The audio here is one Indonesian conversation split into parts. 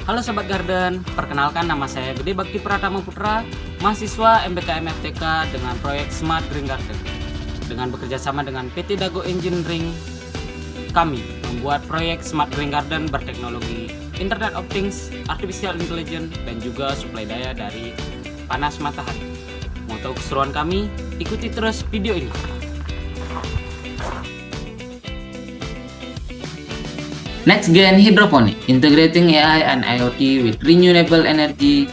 Halo Sobat Garden, perkenalkan nama saya Gede Bakti Pratama Putra, mahasiswa MBKM FTK dengan proyek Smart Green Garden. Dengan bekerja sama dengan PT Dago Engineering, kami membuat proyek Smart Green Garden berteknologi Internet of Things, Artificial Intelligence, dan juga suplai daya dari panas matahari. Mau tahu keseruan kami? Ikuti terus video ini. Next Gen Hydroponic, integrating AI and IoT with renewable energy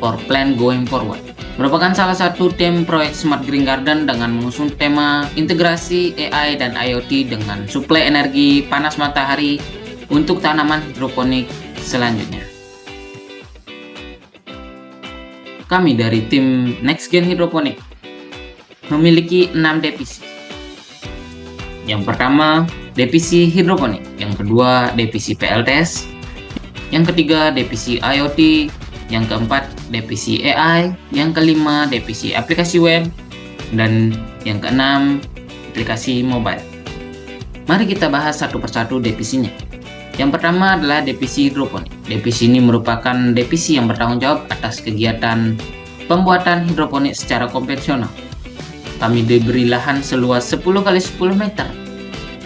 for plant going forward, merupakan salah satu tim proyek Smart Green Garden dengan mengusung tema integrasi AI dan IoT dengan suplai energi panas matahari untuk tanaman hidroponik selanjutnya. Kami dari tim Next Gen Hydroponic memiliki 6 divisi. Yang pertama, divisi hidroponik, yang kedua divisi PLTS, yang ketiga divisi IoT, yang keempat divisi AI, yang kelima divisi aplikasi web, dan yang keenam aplikasi mobile. Mari kita bahas satu persatu divisinya. Yang pertama adalah divisi hidroponik. Divisi ini merupakan divisi yang bertanggung jawab atas kegiatan pembuatan hidroponik secara konvensional. Kami diberi lahan seluas 10 x 10 meter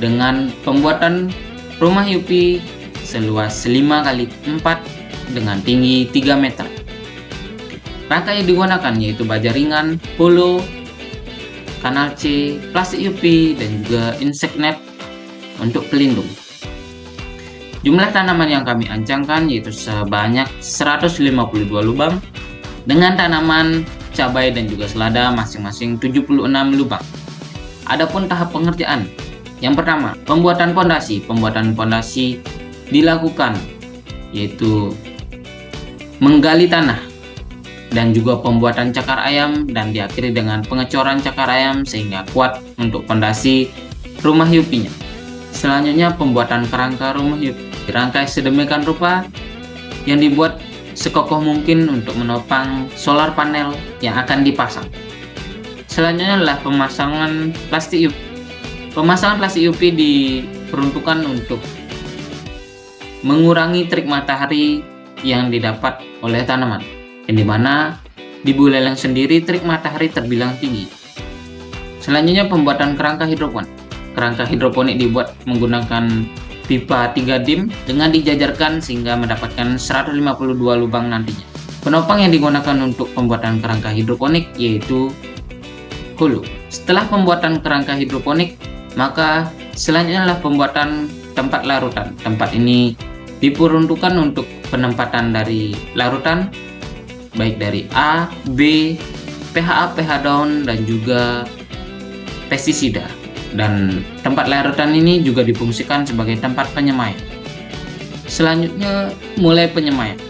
dengan pembuatan rumah UP seluas 5 x 4 dengan tinggi 3 meter. Rangka yang digunakan yaitu baja ringan, polo, kanal C, plastik UP, dan juga insect net untuk pelindung. Jumlah tanaman yang kami ancangkan yaitu sebanyak 152 lubang dengan tanaman cabai dan juga selada masing-masing 76 lubang. Adapun tahap pengerjaan, yang pertama, pembuatan pondasi. Pembuatan pondasi dilakukan yaitu menggali tanah dan juga pembuatan cakar ayam dan diakhiri dengan pengecoran cakar ayam sehingga kuat untuk pondasi rumah yupinya. Selanjutnya pembuatan kerangka rumah yupi. Dirangkai sedemikian rupa yang dibuat sekokoh mungkin untuk menopang solar panel yang akan dipasang. Selanjutnya adalah pemasangan plastik UV. Pemasangan plastik UV diperuntukkan untuk mengurangi terik matahari yang didapat oleh tanaman, yang dimana di Buleleng sendiri terik matahari terbilang tinggi. Selanjutnya pembuatan kerangka hidroponik. Kerangka hidroponik dibuat menggunakan pipa 3 dim dengan dijajarkan sehingga mendapatkan 152 lubang nantinya. Penopang yang digunakan untuk pembuatan kerangka hidroponik yaitu hulu. Setelah pembuatan kerangka hidroponik, maka selanjutnya adalah pembuatan tempat larutan. Tempat ini diperuntukkan untuk penempatan dari larutan baik dari A, B, PHA, pH daun, dan juga pestisida. Dan tempat larutan ini juga difungsikan sebagai tempat penyemaian. Selanjutnya mulai penyemaian.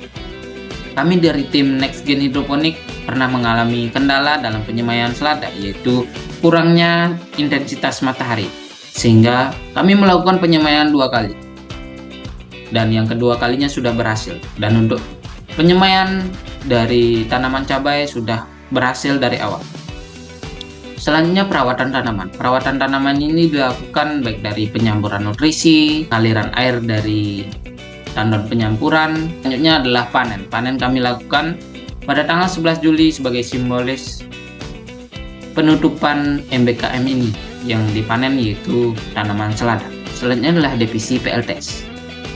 Kami dari tim Next Gen Hydroponic pernah mengalami kendala dalam penyemaian selada, yaitu kurangnya intensitas matahari, sehingga kami melakukan penyemaian 2 kali dan yang kedua kalinya sudah berhasil. Dan untuk penyemaian dari tanaman cabai sudah berhasil dari awal. Selanjutnya perawatan tanaman. Perawatan tanaman ini dilakukan baik dari penyampuran nutrisi, aliran air dari tandon penyampuran. Selanjutnya adalah panen. Panen kami lakukan pada tanggal 11 Juli sebagai simbolis penutupan MBKM ini. Yang dipanen yaitu tanaman selada. Selanjutnya adalah divisi PLTS.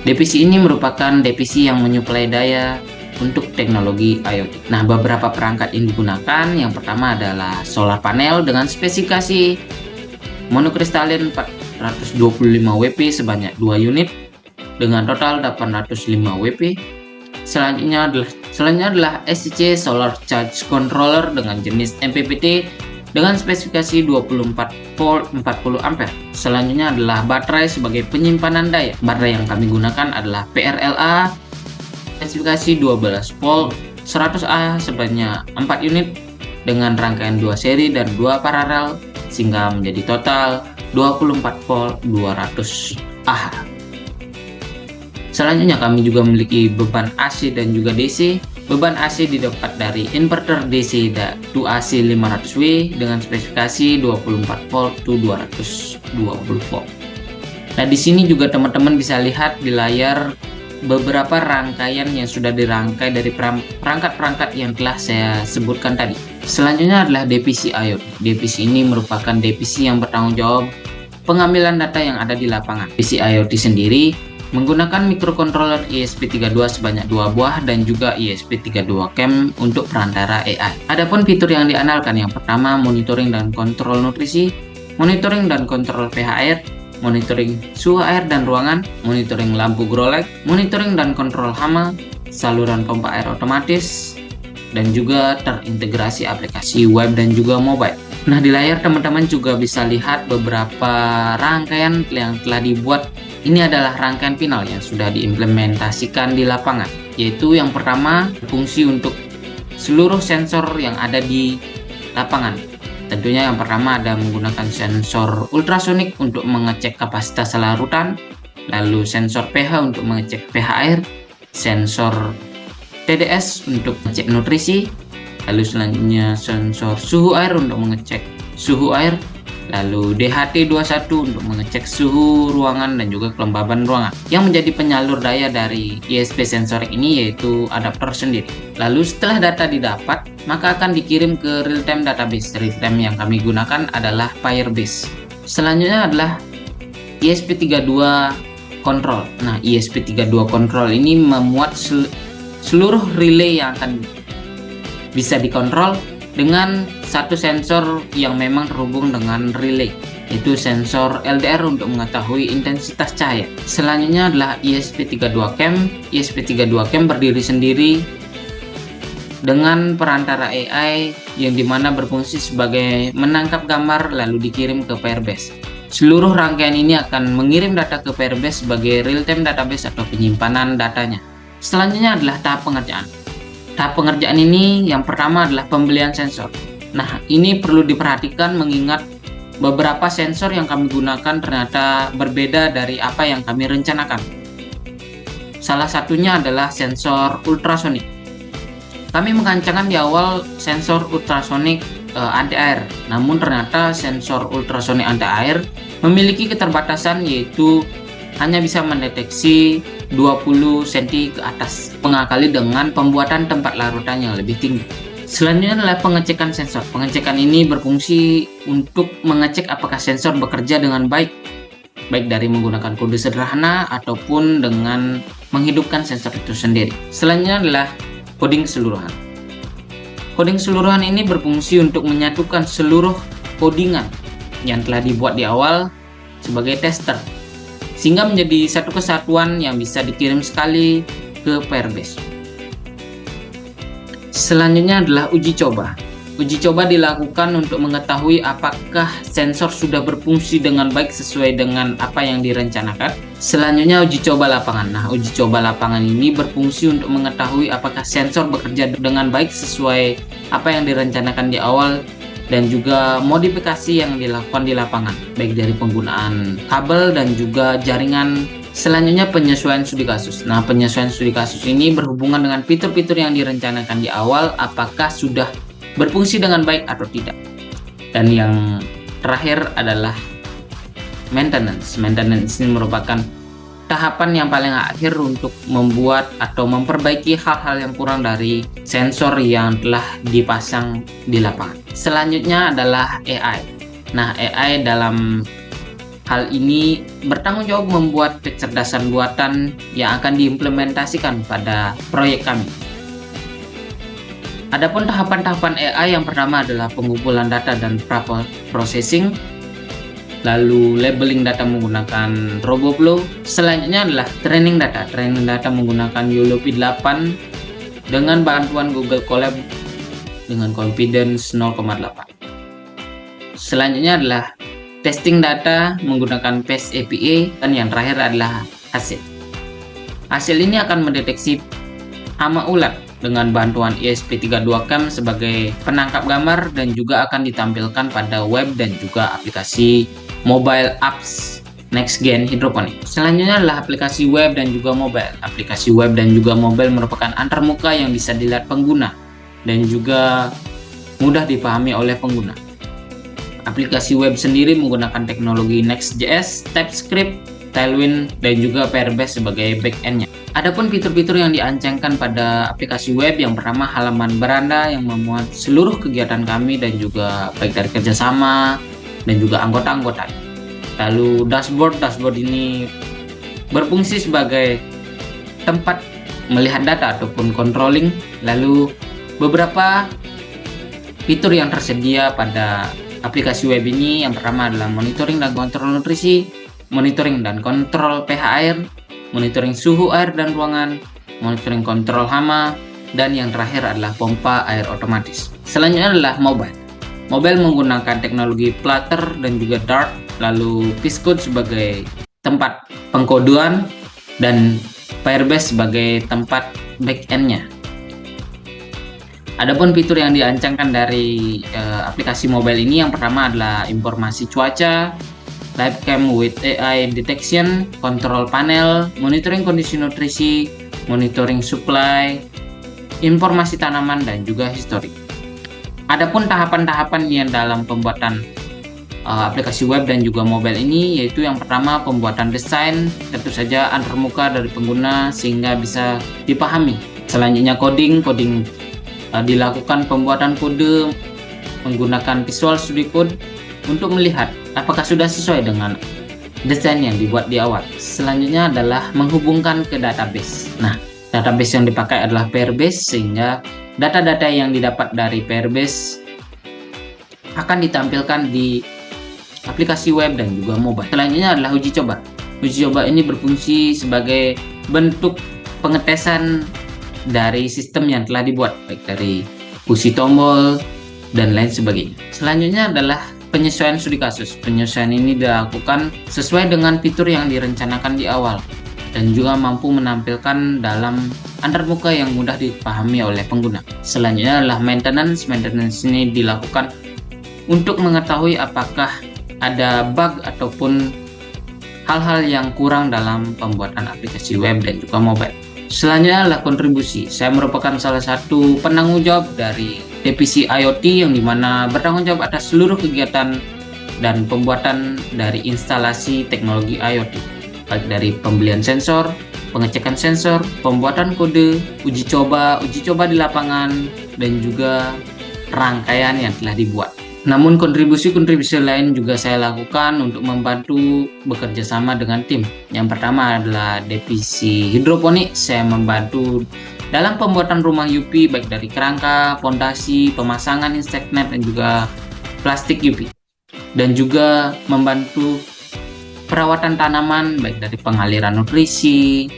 Divisi ini merupakan divisi yang menyuplai daya untuk teknologi IoT. Nah, beberapa perangkat yang digunakan, yang pertama adalah solar panel dengan spesifikasi monokristalin 425 WP sebanyak 2 unit dengan total 805 WP. Selanjutnya adalah SCC Solar Charge Controller dengan jenis MPPT dengan spesifikasi 24 volt 40 ampere. Selanjutnya adalah baterai sebagai penyimpanan daya. Baterai yang kami gunakan adalah PRLA spesifikasi 12 volt 100A sebanyak 4 unit dengan rangkaian 2 seri dan 2 paralel sehingga menjadi total 24 volt 200Ah. Selanjutnya kami juga memiliki beban AC dan juga DC. Beban AC didapat dari inverter DC 2AC 500W dengan spesifikasi 24 volt to 220 volt. Nah, di sini juga teman-teman bisa lihat di layar beberapa rangkaian yang sudah dirangkai dari perangkat-perangkat yang telah saya sebutkan tadi. Selanjutnya adalah divisi IoT. Divisi ini merupakan divisi yang bertanggung jawab pengambilan data yang ada di lapangan. Divisi IoT sendiri menggunakan microcontroller ESP32 sebanyak 2 buah dan juga ESP32CAM untuk perantara AI. Adapun fitur yang diandalkan yang pertama monitoring dan kontrol nutrisi, monitoring dan kontrol pH air, monitoring suhu air dan ruangan, monitoring lampu grow light, monitoring dan kontrol hama, saluran pompa air otomatis, dan juga terintegrasi aplikasi web dan juga mobile. Nah, di layar teman-teman juga bisa lihat beberapa rangkaian yang telah dibuat. Ini adalah rangkaian final yang sudah diimplementasikan di lapangan, yaitu yang pertama fungsi untuk seluruh sensor yang ada di lapangan. Tentunya yang pertama ada menggunakan sensor ultrasonik untuk mengecek kapasitas larutan, lalu sensor pH untuk mengecek pH air, sensor TDS untuk mengecek nutrisi, lalu selanjutnya sensor suhu air untuk mengecek suhu air, lalu DHT21 untuk mengecek suhu ruangan dan juga kelembaban ruangan. Yang menjadi penyalur daya dari ESP sensorik ini yaitu adapter sendiri. Lalu setelah data didapat, maka akan dikirim ke real-time database. Real-time yang kami gunakan adalah Firebase. Selanjutnya adalah ESP32 Control. Nah, ESP32 Control ini memuat seluruh relay yang akan bisa dikontrol dengan satu sensor yang memang terhubung dengan relay, yaitu sensor LDR untuk mengetahui intensitas cahaya. Selanjutnya adalah ESP32CAM. ESP32CAM berdiri sendiri dengan perantara AI yang dimana berfungsi sebagai menangkap gambar lalu dikirim ke Firebase. Seluruh rangkaian ini akan mengirim data ke Firebase sebagai real-time database atau penyimpanan datanya. Selanjutnya adalah tahap pengerjaan. Tahap pengerjaan ini yang pertama adalah pembelian sensor. Nah, ini perlu diperhatikan mengingat beberapa sensor yang kami gunakan ternyata berbeda dari apa yang kami rencanakan. Salah satunya adalah sensor ultrasonik. Kami mengancangkan di awal sensor ultrasonik anti air, namun ternyata sensor ultrasonik anti air memiliki keterbatasan yaitu hanya bisa mendeteksi 20 cm ke atas, mengakali dengan pembuatan tempat larutan yang lebih tinggi. Selanjutnya adalah pengecekan sensor. Pengecekan ini berfungsi untuk mengecek apakah sensor bekerja dengan baik dari menggunakan kode sederhana ataupun dengan menghidupkan sensor itu sendiri. Selanjutnya adalah coding keseluruhan. Coding keseluruhan ini berfungsi untuk menyatukan seluruh codingan yang telah dibuat di awal sebagai tester, sehingga menjadi satu kesatuan yang bisa dikirim sekali ke Firebase. Selanjutnya adalah uji coba. Uji coba dilakukan untuk mengetahui apakah sensor sudah berfungsi dengan baik sesuai dengan apa yang direncanakan. Selanjutnya uji coba lapangan. Nah, uji coba lapangan ini berfungsi untuk mengetahui apakah sensor bekerja dengan baik sesuai apa yang direncanakan di awal dan juga modifikasi yang dilakukan di lapangan, baik dari penggunaan kabel dan juga jaringan. Selanjutnya penyesuaian studi kasus. Nah, penyesuaian studi kasus ini berhubungan dengan fitur-fitur yang direncanakan di awal, apakah sudah berfungsi dengan baik atau tidak. Dan yang terakhir adalah maintenance. Maintenance ini merupakan tahapan yang paling akhir untuk membuat atau memperbaiki hal-hal yang kurang dari sensor yang telah dipasang di lapangan. Selanjutnya adalah AI. Nah, AI dalam hal ini bertanggung jawab membuat kecerdasan buatan yang akan diimplementasikan pada proyek kami. Adapun tahapan-tahapan AI yang pertama adalah pengumpulan data dan processing, lalu labeling data menggunakan RoboFlow. Selanjutnya adalah training data. Training data menggunakan YOLO P8 dengan bantuan Google Colab dengan confidence 0,8. Selanjutnya adalah testing data menggunakan PES API, dan yang terakhir adalah hasil. Hasil ini akan mendeteksi hama ulat dengan bantuan ESP32CAM sebagai penangkap gambar dan juga akan ditampilkan pada web dan juga aplikasi mobile apps Next Gen Hidroponik. Selanjutnya adalah aplikasi web dan juga mobile. Aplikasi web dan juga mobile merupakan antarmuka yang bisa dilihat pengguna dan juga mudah dipahami oleh pengguna. Aplikasi web sendiri menggunakan teknologi Next.js, TypeScript, Tailwind, dan juga Firebase sebagai backend-nya. Adapun fitur-fitur yang diancangkan pada aplikasi web, yang pertama halaman beranda yang memuat seluruh kegiatan kami dan juga baik dari kerjasama dan juga anggota-anggota. Lalu dashboard ini berfungsi sebagai tempat melihat data ataupun controlling. Lalu beberapa fitur yang tersedia pada aplikasi web ini, yang pertama adalah monitoring dan kontrol nutrisi, monitoring dan kontrol pH air, monitoring suhu air dan ruangan, monitoring kontrol hama, dan yang terakhir adalah pompa air otomatis. Selanjutnya adalah mobile. Mobile menggunakan teknologi Flutter dan juga Dart, lalu Xcode sebagai tempat pengkodean dan Firebase sebagai tempat backend-nya. Adapun fitur yang diancangkan dari aplikasi mobile ini, yang pertama adalah informasi cuaca, live cam with AI detection, control panel, monitoring kondisi nutrisi, monitoring supply, informasi tanaman, dan juga history. Adapun tahapan-tahapan yang dalam pembuatan aplikasi web dan juga mobile ini, yaitu yang pertama pembuatan desain, tentu saja antarmuka dari pengguna sehingga bisa dipahami. Selanjutnya coding dilakukan pembuatan kode menggunakan Visual Studio Code untuk melihat apakah sudah sesuai dengan desain yang dibuat di awal. Selanjutnya adalah menghubungkan ke database. Nah, database yang dipakai adalah Firebase, sehingga data-data yang didapat dari Firebase akan ditampilkan di aplikasi web dan juga mobile. Selanjutnya adalah uji coba. Uji coba ini berfungsi sebagai bentuk pengetesan dari sistem yang telah dibuat, baik dari fungsi tombol dan lain sebagainya. Selanjutnya adalah penyesuaian studi kasus. Penyesuaian ini dilakukan sesuai dengan fitur yang direncanakan di awal dan juga mampu menampilkan dalam antarmuka yang mudah dipahami oleh pengguna. Selanjutnya adalah maintenance. Maintenance ini dilakukan untuk mengetahui apakah ada bug ataupun hal-hal yang kurang dalam pembuatan aplikasi web dan juga mobile. Selanjutnya adalah kontribusi. Saya merupakan salah satu penanggung jawab dari divisi IoT, yang dimana bertanggung jawab atas seluruh kegiatan dan pembuatan dari instalasi teknologi IoT, baik dari pembelian sensor, pengecekan sensor, pembuatan kode, uji coba di lapangan, dan juga rangkaian yang telah dibuat. Namun kontribusi lain juga saya lakukan untuk membantu bekerja sama dengan tim. Yang pertama adalah divisi hidroponik. Saya membantu dalam pembuatan rumah UP, baik dari kerangka, fondasi, pemasangan insect net, dan juga plastik UP. Dan juga membantu perawatan tanaman, baik dari pengaliran nutrisi,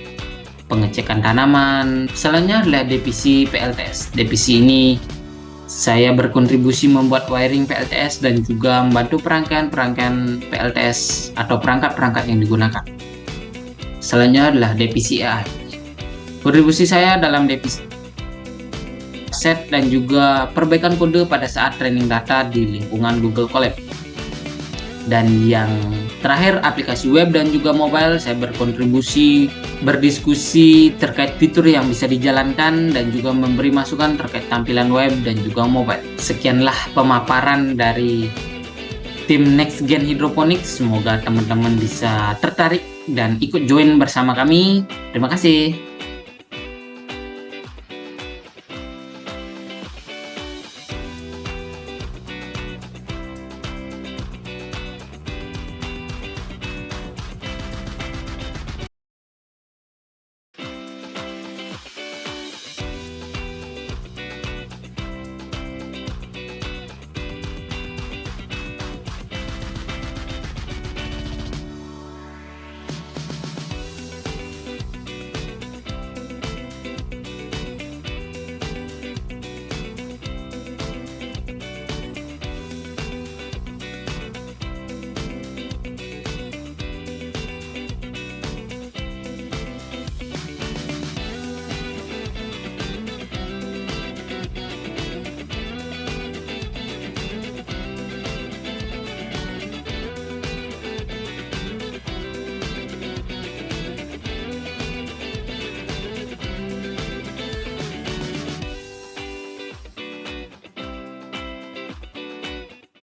pengecekan tanaman. Selanjutnya adalah divisi PLTS. Divisi ini saya berkontribusi membuat wiring PLTS dan juga membantu perangkaian PLTS atau perangkat-perangkat yang digunakan. Selanjutnya adalah divisi AI. Kontribusi saya dalam divisi set dan juga perbaikan kode pada saat training data di lingkungan Google Colab. Dan yang terakhir, aplikasi web dan juga mobile, saya berkontribusi berdiskusi terkait fitur yang bisa dijalankan dan juga memberi masukan terkait tampilan web dan juga mobile. Sekianlah pemaparan dari tim Next Gen Hydroponics. Semoga teman-teman bisa tertarik dan ikut join bersama kami. Terima kasih.